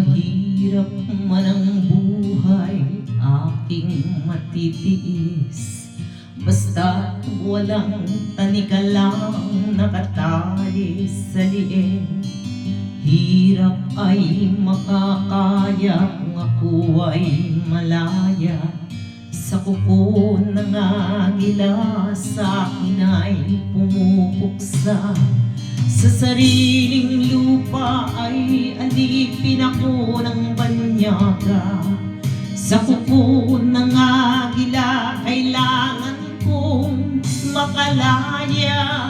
Mahirap man ang buhay, aking matitiis, basta't walang tanikalang nakatali sa liig. Hirap ay makakaya kung ako ay malaya, sa kuko ng agila sa akin ay pumupuksa. Sa sariling lupa ay alipin ako ng banyaga, sa kuko ng agila kailangan kong makalaya.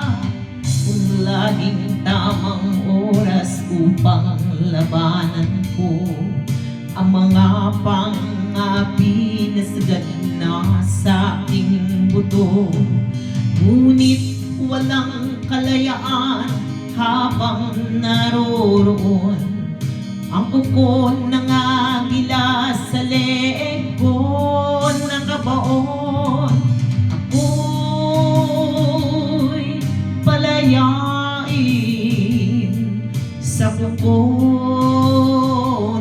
Kung laging tamang oras upang labanan ko ang mga pang-api na sagad na sa aking buto, ngunit walang kalayaan habang naroroon ang kuko ng agila sa leeg ko nakabaon. Ako'y palayain sa kuko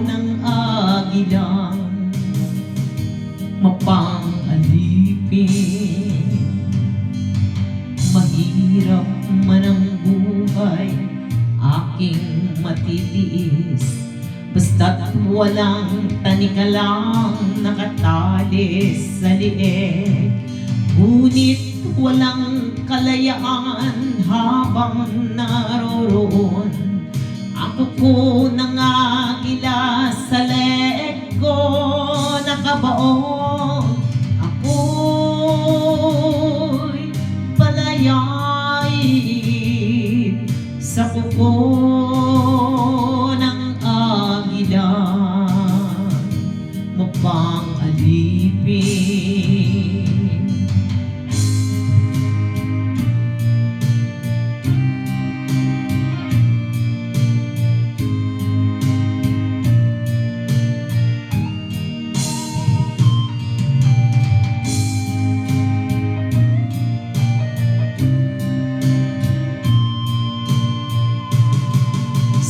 ng agilang mapang-alipin. Mahirap man ang buhay, aking matitiis, basta't walang tanikalang nakatali sa liig. Ngunit walang kalayaan habang naroroon ang kuko ng agila sa leeg ko nakabaon. Ako'y palayain sa kuko ng agila mapang-alipin.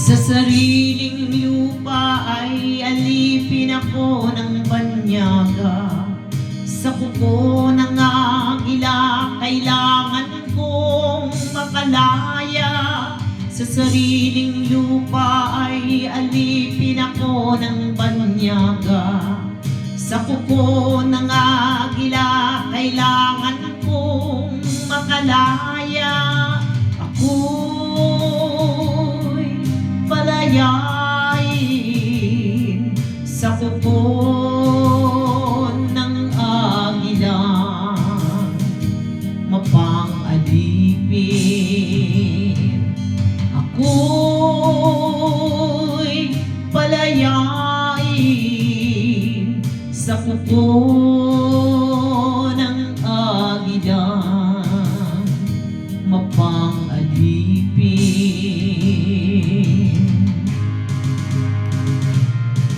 Sa sariling lupa ay alipin ako ng banyaga, sa kuko ng agila kailangan kong makalaya. Sa sariling lupa ay alipin ako ng banyaga, sa kuko ng agila kailangan kong makalaya. Ako'y palayain sa kuko ng agila mapang-alipin. Ako'y palayain sa kuko